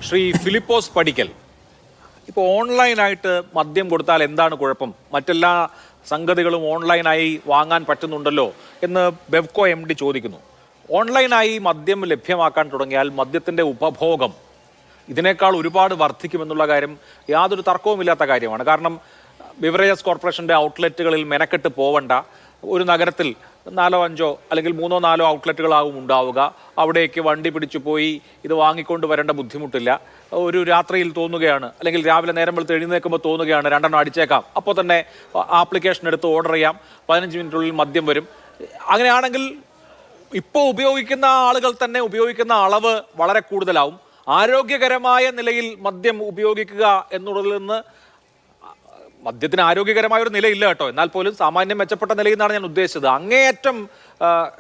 ശ്രീ ഫിലിപ്പോസ് പടിക്കൽ, ഇപ്പോൾ ഓൺലൈനായിട്ട് മദ്യം കൊടുത്താൽ എന്താണ് കുഴപ്പം? മറ്റെല്ലാ സംഗതികളും ഓൺലൈനായി വാങ്ങാൻ പറ്റുന്നുണ്ടല്ലോ എന്ന് ബെവ്കോ MD ചോദിക്കുന്നു. ഓൺലൈനായി മദ്യം ലഭ്യമാക്കാൻ തുടങ്ങിയാൽ മദ്യത്തിൻ്റെ ഉപഭോഗം ഇതിനേക്കാൾ ഒരുപാട് വർദ്ധിക്കുമെന്നുള്ള കാര്യം യാതൊരു തർക്കവുമില്ലാത്ത കാര്യമാണ്. കാരണം ബിവറേജസ് കോർപ്പറേഷൻ്റെ ഔട്ട്ലെറ്റുകളിൽ മെനക്കെട്ട് പോവണ്ട. ഒരു നഗരത്തിൽ 4 5 അല്ലെങ്കിൽ 3 4 ഔട്ട്ലെറ്റുകളാവും ഉണ്ടാവുക. അവിടേക്ക് വണ്ടി പിടിച്ചു പോയി ഇത് വാങ്ങിക്കൊണ്ട് വരേണ്ട ബുദ്ധിമുട്ടില്ല. ഒരു രാത്രിയിൽ തോന്നുകയാണ്, അല്ലെങ്കിൽ രാവിലെ നേരം വെളുത്ത് എഴുന്നേൽക്കുമ്പോൾ തോന്നുകയാണ് 2 അടിച്ചേക്കാം, അപ്പോൾ തന്നെ ആപ്ലിക്കേഷൻ എടുത്ത് ഓർഡർ ചെയ്യാം, 15 മിനിറ്റിനുള്ളിൽ മദ്യം വരും. അങ്ങനെയാണെങ്കിൽ ഇപ്പോൾ ഉപയോഗിക്കുന്ന ആളുകൾ തന്നെ ഉപയോഗിക്കുന്ന അളവ് വളരെ കൂടുതലാവും. ആരോഗ്യകരമായ നിലയിൽ മദ്യം ഉപയോഗിക്കുക എന്നുള്ളതിൽ നിന്ന്, മദ്യത്തിന് ആരോഗ്യകരമായ ഒരു നിലയില്ല കേട്ടോ, എന്നാൽ പോലും സാമാന്യം മെച്ചപ്പെട്ട നിലയിൽ നിന്നാണ് ഞാൻ ഉദ്ദേശിച്ചത്. അങ്ങേയറ്റം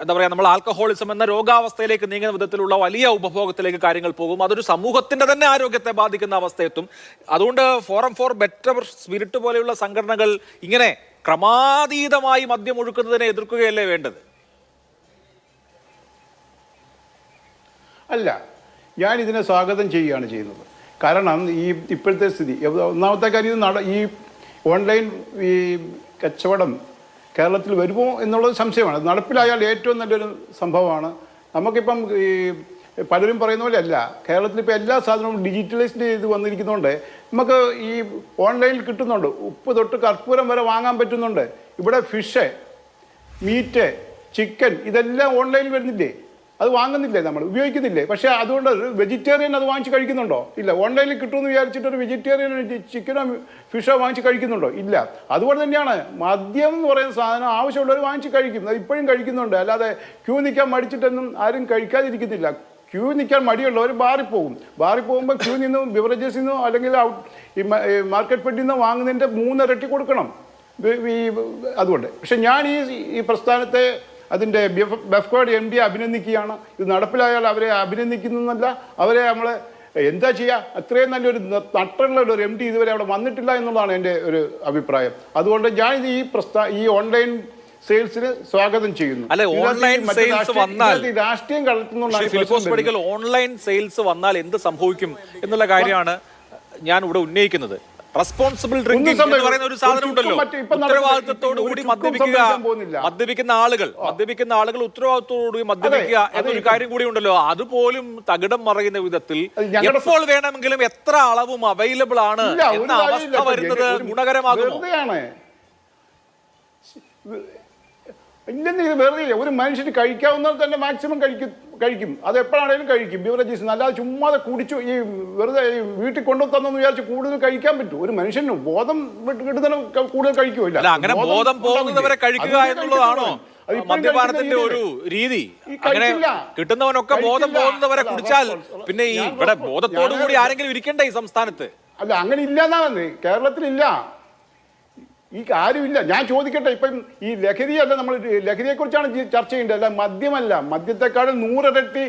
എന്താ പറയുക, നമ്മൾ ആൽക്കഹോളിസം എന്ന രോഗാവസ്ഥയിലേക്ക് നീങ്ങുന്ന വിധത്തിലുള്ള വലിയ ഉപഭോഗത്തിലേക്ക് കാര്യങ്ങൾ പോകും. അതൊരു സമൂഹത്തിന്റെ തന്നെ ആരോഗ്യത്തെ ബാധിക്കുന്ന അവസ്ഥയെത്തും. അതുകൊണ്ട് ഫോറം ഫോർ ബെറ്റർ സ്പിരിറ്റ് പോലെയുള്ള സംഘടനകൾ ഇങ്ങനെ ക്രമാതീതമായി മദ്യം ഒഴുക്കുന്നതിനെ എതിർക്കുകയല്ലേ വേണ്ടത്? അല്ല, ഞാൻ ഇതിനെ സ്വാഗതം ചെയ്യുകയാണ് ചെയ്യുന്നത്. കാരണം ഈ ഇപ്പോഴത്തെ സ്ഥിതി, ഒന്നാമത്തെ കാര്യം ഈ ഓൺലൈൻ ഈ കച്ചവടം കേരളത്തിൽ വരുമോ എന്നുള്ളത് സംശയമാണ്. നടപ്പിലായാൽ ഏറ്റവും നല്ലൊരു സംഭവമാണ്. നമുക്കിപ്പം ഈ പലരും പറയുന്ന പോലെ അല്ല, കേരളത്തിൽ ഇപ്പോൾ എല്ലാ സാധനവും ഡിജിറ്റലൈസ്ഡ് ചെയ്ത് വന്നിരിക്കുന്നതുകൊണ്ട് നമുക്ക് ഈ ഓൺലൈനിൽ കിട്ടുന്നുണ്ട്. ഉപ്പ് തൊട്ട് കർപ്പൂരം വരെ വാങ്ങാൻ പറ്റുന്നുണ്ട്. ഇവിടെ ഫിഷ്, മീറ്റ്, ചിക്കൻ ഇതെല്ലാം ഓൺലൈനിൽ വരുന്നില്ലേ? അത് വാങ്ങുന്നില്ലേ, നമ്മൾ ഉപയോഗിക്കുന്നില്ലേ? പക്ഷേ അതുകൊണ്ട് വെജിറ്റേറിയൻ അത് വാങ്ങിച്ച് കഴിക്കുന്നുണ്ടോ? ഇല്ല. ഓൺലൈനിൽ കിട്ടുമെന്ന് വിചാരിച്ചിട്ട് ഒരു വെജിറ്റേറിയൻ ചിക്കനോ ഫിഷോ വാങ്ങിച്ച് കഴിക്കുന്നുണ്ടോ? ഇല്ല. അതുപോലെ തന്നെയാണ് മദ്യം എന്ന് പറയുന്ന സാധനം ആവശ്യമുള്ളവർ വാങ്ങിച്ച് കഴിക്കും. അത് ഇപ്പോഴും കഴിക്കുന്നുണ്ട്. അല്ലാതെ ക്യൂ നിൽക്കാൻ മടിച്ചിട്ടൊന്നും ആരും കഴിക്കാതിരിക്കുന്നില്ല. ക്യൂ നിൽക്കാൻ മടിയുള്ളവർ ബാറിൽ പോകും. ബാറിൽ പോകുമ്പോൾ ക്യൂ നിന്നും ബിവറേജസിൽ നിന്നോ അല്ലെങ്കിൽ ഈ മാർക്കറ്റ് പെട്ടിൽ നിന്നോ വാങ്ങുന്നതിൻ്റെ 3 ഇരട്ടി കൊടുക്കണം. അതുകൊണ്ട് പക്ഷെ ഞാൻ ഈ പ്രസ്ഥാനത്തെ അതിൻ്റെ ബെഫ്കോയുടെ MD അഭിനന്ദിക്കുകയാണ്. ഇത് നടപ്പിലായാൽ അവരെ അഭിനന്ദിക്കുന്നതല്ല, അവരെ നമ്മൾ എന്താ ചെയ്യുക? അത്രയും നല്ലൊരു നട്ടുള്ള ഒരു MD ഇതുവരെ അവിടെ വന്നിട്ടില്ല എന്നുള്ളതാണ് എൻ്റെ ഒരു അഭിപ്രായം. അതുകൊണ്ട് ഞാൻ ഇത് ഈ ഓൺലൈൻ സെയിൽസിന് സ്വാഗതം ചെയ്യുന്നു. രാഷ്ട്രീയം കളത്തുന്നുള്ള ഓൺലൈൻ സെയിൽസ് വന്നാൽ എന്ത് സംഭവിക്കും എന്നുള്ള കാര്യമാണ് ഞാൻ ഇവിടെ ഉന്നയിക്കുന്നത്. റെസ്പോൺസിബിൾ ഡ്രിങ്കിംഗ് എന്ന് പറയുന്ന ഒരു സാധനം ഉണ്ടല്ലോ. ഉത്തരവാദിത്തത്തോടുകൂടി മദ്യപിക്കുന്ന ആളുകൾ ഉത്തരവാദിത്തത്തോടുകൂടി മദ്യപിക്കുക എന്നൊരു കാര്യം കൂടി ഉണ്ടല്ലോ. അതുപോലും തകിടം മറയുന്ന വിധത്തിൽ എപ്പോൾ വേണമെങ്കിലും എത്ര അളവും അവൈലബിൾ ആണ് എന്ന അവസ്ഥ വരുന്നത് ഗുണകരമാകുമോ? ഇല്ലെന്ന് ഇത് വെറുതെ ഒരു മനുഷ്യന് കഴിക്കാവുന്നത് തന്നെ മാക്സിമം കഴിക്കും. അത് എപ്പോഴാണേലും കഴിക്കും. ബിവറേജസ് അല്ലാതെ ചുമ്മാതെ കുടിച്ചു ഈ വെറുതെ വീട്ടിൽ കൊണ്ടു തന്നെന്ന് വിചാരിച്ച് കൂടുതൽ കഴിക്കാൻ പറ്റും. ഒരു മനുഷ്യന് ബോധം കിട്ടുന്ന കൂടുതൽ കഴിക്കുമല്ല. അങ്ങനെ ബോധം പോകുന്നവരെ കഴിക്കുക എന്നുള്ളതാണോ മദ്യപാനത്തിന്റെ ഒരു രീതി? അങ്ങനെ കിട്ടുന്നവനൊക്കെ ബോധം പോകുന്നവരെ കുടിച്ചാൽ പിന്നെ ഈ ഇവിടെ ബോധത്തോടു കൂടി ആരെങ്കിലും ഇരിക്കണ്ടേ ഈ സംസ്ഥാനത്ത്? അല്ല, അങ്ങനെ ഇല്ലെന്നാണ് കേരളത്തിലില്ല. ഈ കാര്യമില്ല. ഞാൻ ചോദിക്കട്ടെ, ഇപ്പം ഈ ലഹരിയല്ല, നമ്മൾ ലഹരിയെക്കുറിച്ചാണ് ചർച്ച ചെയ്യേണ്ടത്, അല്ല മദ്യമല്ല. മദ്യത്തെക്കാളും 100 ഇരട്ടി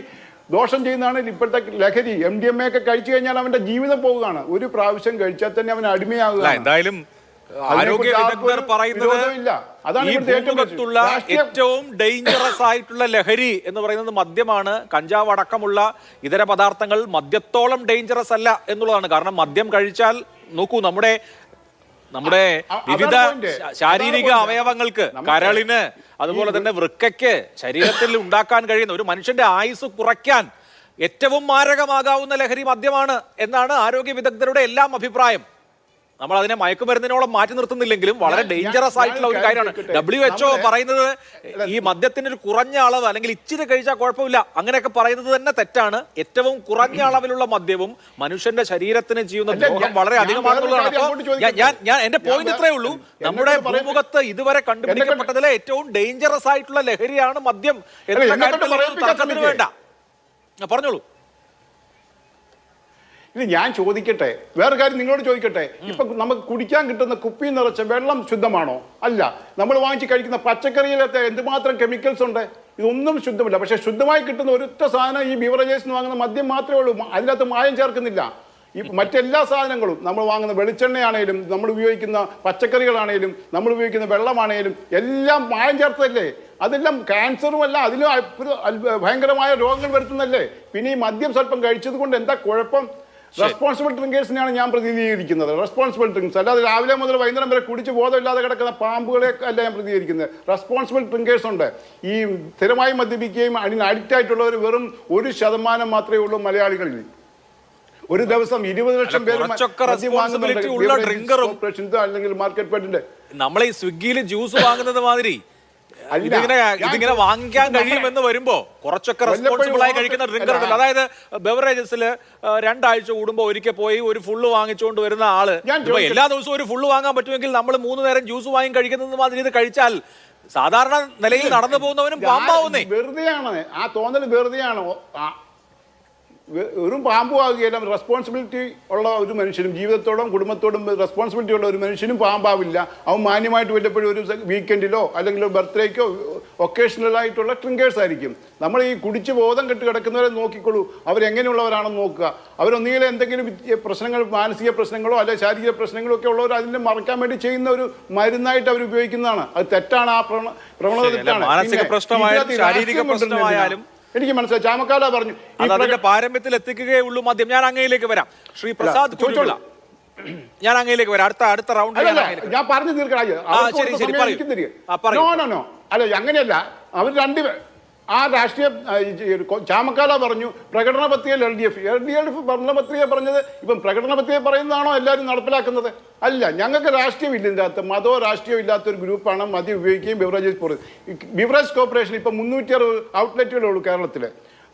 ദോഷം ചെയ്യുന്നതാണ് ഇപ്പോഴത്തെ ലഹരി. MDMA ഒക്കെ കഴിച്ചു കഴിഞ്ഞാൽ അവന്റെ ജീവിതം പോവുകയാണ്. ഒരു പ്രാവശ്യം കഴിച്ചാൽ തന്നെ അവൻ അടിമയാകുക. എന്തായാലും ആരോഗ്യ വിദഗ്ധർ പറയുന്നത് ഏറ്റവും ഡേഞ്ചറസ് ആയിട്ടുള്ള ലഹരി എന്ന് പറയുന്നത് മദ്യമാണ്. കഞ്ചാവ് അടക്കമുള്ള ഇതര പദാർത്ഥങ്ങൾ മദ്യത്തോളം ഡേഞ്ചറസ് അല്ല എന്നുള്ളതാണ്. കാരണം മദ്യം കഴിച്ചാൽ നോക്കൂ, നമ്മുടെ വിവിധ ശാരീരിക അവയവങ്ങൾക്ക്, കരളിന്, അതുപോലെ തന്നെ വൃക്കയ്ക്ക്, ശരീരത്തിൽ ഉണ്ടാക്കാൻ കഴിയുന്ന ഒരു മനുഷ്യന്റെ ആയുസ് കുറയ്ക്കാൻ ഏറ്റവും മാരകമാകാവുന്ന ലഹരി മദ്യമാണ് എന്നാണ് ആരോഗ്യ വിദഗ്ധരുടെ എല്ലാം അഭിപ്രായം. നമ്മൾ അതിനെ മയക്കുമരുന്നിനോളം മാറ്റി നിർത്തുന്നില്ലെങ്കിലും വളരെ ഡേഞ്ചറസ് ആയിട്ടുള്ള ഒരു കാര്യമാണ്. WHO പറയുന്നത് ഈ മദ്യത്തിന് ഒരു കുറഞ്ഞ അളവ് അല്ലെങ്കിൽ ഇച്ചിരി കഴിച്ചാൽ കുഴപ്പമില്ല അങ്ങനെയൊക്കെ പറയുന്നത് തന്നെ തെറ്റാണ്. ഏറ്റവും കുറഞ്ഞ അളവിലുള്ള മദ്യവും മനുഷ്യന്റെ ശരീരത്തിന് ചെയ്യുന്ന ദ്രോഹം വളരെ അധികമാണെന്നുള്ളതാണ്. ഞാൻ എന്റെ പോയിന്റ് ഇത്രയേ ഉള്ളൂ. നമ്മുടെ ഭൂമുഖത്ത് ഇതുവരെ കണ്ടുപിടിക്കപ്പെട്ടതിലെ ഏറ്റവും ഡേഞ്ചറസ് ആയിട്ടുള്ള ലഹരിയാണ് മദ്യം എന്നുള്ള കാര്യത്തിൽ തർക്കത്തിന് വേണ്ട. പറഞ്ഞോളൂ. ഇനി ഞാൻ ചോദിക്കട്ടെ, വേറെ കാര്യം നിങ്ങളോട് ചോദിക്കട്ടെ. ഇപ്പൊ നമുക്ക് കുടിക്കാൻ കിട്ടുന്ന കുപ്പി നിറച്ച വെള്ളം ശുദ്ധമാണോ? അല്ല. നമ്മൾ വാങ്ങിച്ച് കഴിക്കുന്ന പച്ചക്കറിയിലത്തെ എന്തുമാത്രം കെമിക്കൽസ് ഉണ്ട്. ഇതൊന്നും ശുദ്ധമല്ല. പക്ഷെ ശുദ്ധമായി കിട്ടുന്ന ഒരൊറ്റ സാധനം ഈ ബിവറേജസ് വാങ്ങുന്ന മദ്യം മാത്രമേ ഉള്ളൂ. അതിനകത്ത് മായം ചേർക്കുന്നില്ല. ഈ മറ്റെല്ലാ സാധനങ്ങളും നമ്മൾ വാങ്ങുന്ന വെളിച്ചെണ്ണയാണേലും നമ്മൾ ഉപയോഗിക്കുന്ന പച്ചക്കറികളാണേലും നമ്മൾ ഉപയോഗിക്കുന്ന വെള്ളമാണേലും എല്ലാം മായം ചേർത്തല്ലേ. അതെല്ലാം ക്യാൻസറും അല്ല, അതിലും ഭയങ്കരമായ രോഗങ്ങൾ വരുത്തുന്നല്ലേ. പിന്നെ ഈ മദ്യം സ്വല്പം കഴിച്ചത് കൊണ്ട് എന്താ കുഴപ്പം? റെസ്പോൺസിബിൾ ഡ്രിങ്കേഴ്സിനെയാണ് ഞാൻ പ്രതിനിധീകരിക്കുന്നത്. റെസ്പോൺസിബിൾ ഡ്രിങ്ക്സ്, അല്ലാതെ രാവിലെ മുതൽ വൈകുന്നേരം വരെ കുടിച്ച് ബോധമില്ലാതെ കിടക്കുന്ന പാമ്പുകളെ അല്ല ഞാൻ പ്രതിനിധീകരിക്കുന്നത്. റെസ്പോൺസിബിൾ ഡ്രിങ്കേഴ്സ് ഉണ്ട്. ഈ സ്ഥിരമായി മദ്യപിക്കുകയും അതിന് അഡിക്റ്റ് ആയിട്ടുള്ളവർ വെറും 1% മാത്രമേ ഉള്ളൂ മലയാളികളിൽ. ഒരു ദിവസം 20 ലക്ഷം പേര് അല്ലെങ്കിൽ മാർക്കറ്റ് ഫെഡിന്റെ നമ്മൾ ഈ സ്വിഗ്ഗിയിൽ ജ്യൂസ് വാങ്ങുന്നത് മാതിരി ഇതിങ്ങനെ വാങ്ങിക്കാൻ കഴിയുമെന്ന് വരുമ്പോ കുറച്ചൊക്കെ റെസ്പോൺസിബിൾ ആയി കഴിക്കുന്ന ഡ്രിങ്കർ ഉണ്ടല്ലോ. അതായത് ബെവറേജസിൽ 2 ആഴ്ച കൂടുമ്പോ ഒരിക്കൽ പോയി ഒരു ഫുള്ള് വാങ്ങിച്ചുകൊണ്ട് വരുന്ന ആള് എല്ലാ ദിവസവും ഒരു ഫുള്ള് വാങ്ങാൻ പറ്റുമെങ്കിൽ നമ്മൾ 3 നേരം ജ്യൂസ് വാങ്ങി കഴിക്കുന്നത് മാതിരി ഇത് കഴിച്ചാൽ സാധാരണ നിലയിൽ നടന്നു പോകുന്നവനും പാമ്പാവുന്നേ. വെറുതെയാണ് ആ തോന്നൽ, വെറുതെയാണ്. വെറും പാമ്പുമാകുകയല്ല. റെസ്പോൺസിബിലിറ്റി ഉള്ള ഒരു മനുഷ്യനും ജീവിതത്തോടും കുടുംബത്തോടും റെസ്പോൺസിബിലിറ്റി ഉള്ള ഒരു മനുഷ്യനും പാമ്പാവില്ല. അവൻ മാന്യമായിട്ട് വല്ലപ്പോഴും ഒരു വീക്കെൻഡിലോ അല്ലെങ്കിൽ ബർത്ത്ഡേക്കോ ഒക്കേഷണലായിട്ടുള്ള ഡ്രിങ്കേഴ്സ് ആയിരിക്കും. നമ്മൾ ഈ കുടിച്ച് ബോധം കെട്ട് കിടക്കുന്നവരെ നോക്കിക്കൊള്ളൂ, അവരെങ്ങനെയുള്ളവരാണെന്ന് നോക്കുക. അവരൊന്നുകിൽ എന്തെങ്കിലും പ്രശ്നങ്ങൾ, മാനസിക പ്രശ്നങ്ങളോ അല്ലെങ്കിൽ ശാരീരിക പ്രശ്നങ്ങളോ ഒക്കെ ഉള്ളവർ അതിനെ മറക്കാൻ വേണ്ടി ചെയ്യുന്ന ഒരു മരുന്നായിട്ട് അവർ ഉപയോഗിക്കുന്നതാണ്. അത് തെറ്റാണ്. ആ പ്രവണത തെറ്റാണ്. എനിക്ക് മനസ്സിലായി. ചാമക്കാല പറഞ്ഞു അതിന്റെ പാരമ്യത്തിൽ എത്തിക്കുകയുള്ളൂ മദ്യം. ഞാൻ അങ്ങയിലേക്ക് വരാം. ശ്രീ പ്രസാദ് കുരുവിള, ഞാൻ അങ്ങയിലേക്ക് വരാം. അടുത്ത റൗണ്ട് ഞാൻ പറഞ്ഞു തീർക്കണം. അല്ല, അങ്ങനെയല്ല. അവർ രണ്ടുപേർ ആ രാഷ്ട്രീയ ചാമക്കാല പറഞ്ഞു പ്രകടന പത്രികയിൽ LDF ഭരണ പത്രിക പറഞ്ഞത്. ഇപ്പം പ്രകടന പത്രിക പറയുന്നതാണോ എല്ലാവരും നടപ്പിലാക്കുന്നത്? അല്ല, ഞങ്ങൾക്ക് രാഷ്ട്രീയമില്ല. ഇതിൻ്റെ അകത്ത് മതമോ രാഷ്ട്രീയം ഇല്ലാത്തൊരു ഗ്രൂപ്പാണ് മദ്യം ഉപയോഗിക്കുകയും ബിവറേജസ് ബിവറേജ് കോർപ്പറേഷൻ ഇപ്പം 360 ഔട്ട്ലെറ്റുകളേ ഉള്ളൂ കേരളത്തിൽ.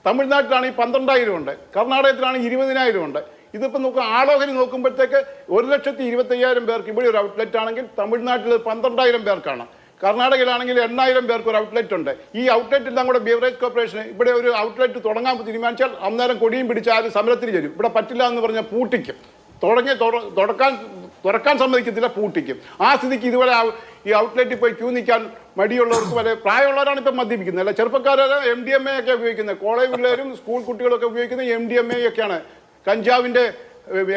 തമിഴ്നാട്ടിലാണെങ്കിൽ 12,000 ഉണ്ട്, കർണാടകത്തിലാണെങ്കിൽ 20,000 ഉണ്ട്. ഇതിപ്പോൾ നോക്കുക, ആളോഹരി നോക്കുമ്പോഴത്തേക്ക് 1,25,000 പേർക്ക് ഇവിടെ ഒരു ഔട്ട്ലെറ്റ് ആണെങ്കിൽ തമിഴ്നാട്ടിൽ 12,000 പേർക്കാണ്. കർണാടകയിലാണെങ്കിൽ 8,000 പേർക്ക് ഒരു ഔട്ട്ലെറ്റ് ഉണ്ട്. ഈ ഔട്ട്ലെറ്റ് എല്ലാം കൂടെ ബിവറേജ് കോർപ്പറേഷൻ ഇവിടെ ഒരു ഔട്ട്ലെറ്റ് തുടങ്ങാൻ തീരുമാനിച്ചാൽ അന്നേരം കൊടിയും പിടിച്ച് ആരും സമരത്തിന് ചേരും. ഇവിടെ പറ്റില്ല എന്ന് പറഞ്ഞാൽ പൂട്ടിക്കും. തുറക്കാൻ സമ്മതിക്കത്തില്ല, പൂട്ടിക്കും. ആ സ്ഥിതിക്ക് ഇതുപോലെ ഈ ഔട്ട്ലെറ്റിൽ പോയി ക്യൂ നിൽക്കാൻ മടിയുള്ളവർക്ക് വരെ പ്രായമുള്ളവരാണ് ഇപ്പം മദ്യപിക്കുന്നത്. അല്ല, ചെറുപ്പക്കാരെ MDMA ഒക്കെ ഉപയോഗിക്കുന്നത്. കോളേജ് പിള്ളേരും സ്കൂൾ കുട്ടികളൊക്കെ ഉപയോഗിക്കുന്നത് MDMA ഒക്കെയാണ്. കഞ്ചാവിൻ്റെ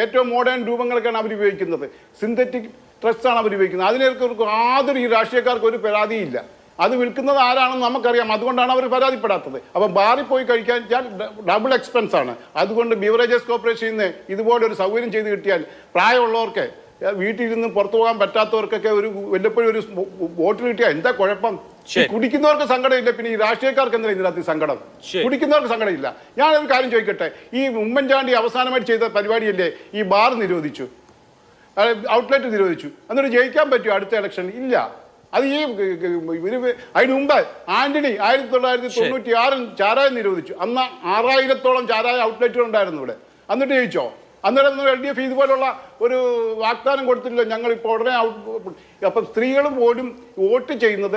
ഏറ്റവും മോഡേൺ രൂപങ്ങളൊക്കെയാണ് അവർ ഉപയോഗിക്കുന്നത്. സിന്തറ്റിക് ഡ്രഗ്സാണ് അവർ ഉപയോഗിക്കുന്നത്. അതിനേർക്ക് യാതൊരു ഈ രാഷ്ട്രീയക്കാർക്ക് ഒരു പരാതിയില്ല. അത് വിൽക്കുന്നത് ആരാണെന്ന് നമുക്കറിയാം. അതുകൊണ്ടാണ് അവർ പരാതിപ്പെടാത്തത്. അപ്പം ബാറിൽ പോയി കഴിക്കാൻ ഡബിൾ എക്സ്പെൻസ് ആണ്. അതുകൊണ്ട് ബിവറേജസ് കോർപ്പറേഷനിൽ നിന്ന് ഇതുപോലൊരു സൗകര്യം ചെയ്ത് കിട്ടിയാൽ പ്രായമുള്ളവർക്ക്, വീട്ടിൽ നിന്ന് പുറത്തു പോകാൻ പറ്റാത്തവർക്കൊക്കെ ഒരു വല്ലപ്പോഴും ഒരു ബോട്ടിൽ കിട്ടിയാൽ എന്താ കുഴപ്പം? കുടിക്കുന്നവർക്ക് സങ്കടമില്ല, പിന്നെ ഈ രാഷ്ട്രീയക്കാർക്ക് എന്തിനാ ഇതിനകത്ത് സങ്കടം? കുടിക്കുന്നവർക്ക് സങ്കടമില്ല. ഞാനൊരു കാര്യം ചോദിക്കട്ടെ, ഈ ഉമ്മൻചാണ്ടി അവസാനമായിട്ട് ചെയ്ത പരിപാടിയല്ലേ ഈ ബാർ നിരോധിച്ചു, ഔട്ട്ലെറ്റ് നിരോധിച്ചു. എന്നിട്ട് ജയിക്കാൻ പറ്റുമോ അടുത്ത ഇലക്ഷൻ? ഇല്ല. അത് ഈ അതിന് മുമ്പ് ആന്റണി 1996 ചാരായം നിരോധിച്ചു. അന്ന് 6000-ഓളം ചാരായ ഔട്ട്ലെറ്റുകൾ ഉണ്ടായിരുന്നു ഇവിടെ. എന്നിട്ട് ജയിച്ചോ? അന്നേരം LDF ഇതുപോലുള്ള ഒരു വാഗ്ദാനം കൊടുത്തിട്ടില്ല. ഞങ്ങളിപ്പോൾ ഉടനെ അപ്പം സ്ത്രീകൾ പോലും വോട്ട് ചെയ്യുന്നത്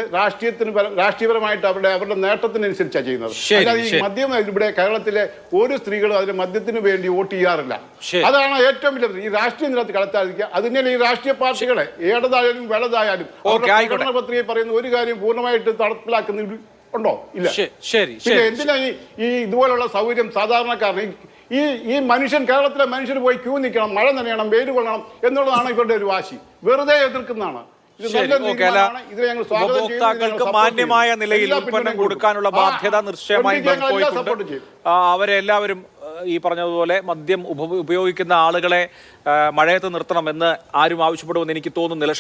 രാഷ്ട്രീയപരമായിട്ട് അവരുടെ നേട്ടത്തിനനുസരിച്ചാണ് ചെയ്യുന്നത്. അല്ലാതെ ഈ മദ്യം ഇവിടെ കേരളത്തിലെ ഒരു സ്ത്രീകളും അതിന് മദ്യത്തിന് വേണ്ടി വോട്ട് ചെയ്യാറില്ല. അതാണ് ഏറ്റവും വലിയ ഈ രാഷ്ട്രീയ നിലത്ത് കളത്താതിരിക്കുക. അതിനെ ഈ രാഷ്ട്രീയ പാർട്ടികളെ ഏടതായാലും വെളതായാലും പ്രകടന പത്രികയിൽ പറയുന്ന ഒരു കാര്യം പൂർണ്ണമായിട്ട് നടപ്പിലാക്കുന്ന ഉണ്ടോ? ഇല്ല. പിന്നെ എന്തിനാ ഈ ഇതുപോലുള്ള സൗകര്യം സാധാരണക്കാരന്? ഈ മനുഷ്യൻ, കേരളത്തിലെ മനുഷ്യർ പോയി ക്യൂ നിൽക്കണം, മഴ നനയണം, വെയിൽ കൊള്ളണം എന്നുള്ളതാണ് ഇവരുടെ ഒരു വാശി. വെറുതെ എതിർക്കുന്നതാണ്. ഉപഭോക്താക്കൾക്ക് മാന്യമായ നിലയിൽ ഉൽപ്പന്നം കൊടുക്കാനുള്ള ബാധ്യത നിശ്ചയമായും അവരെല്ലാവരും ഈ പറഞ്ഞതുപോലെ മദ്യം ഉപയോഗിക്കുന്ന ആളുകളെ മഴയത്ത് നിർത്തണമെന്ന് ആരും ആവശ്യപ്പെടുമെന്ന് എനിക്ക് തോന്നുന്നില്ല.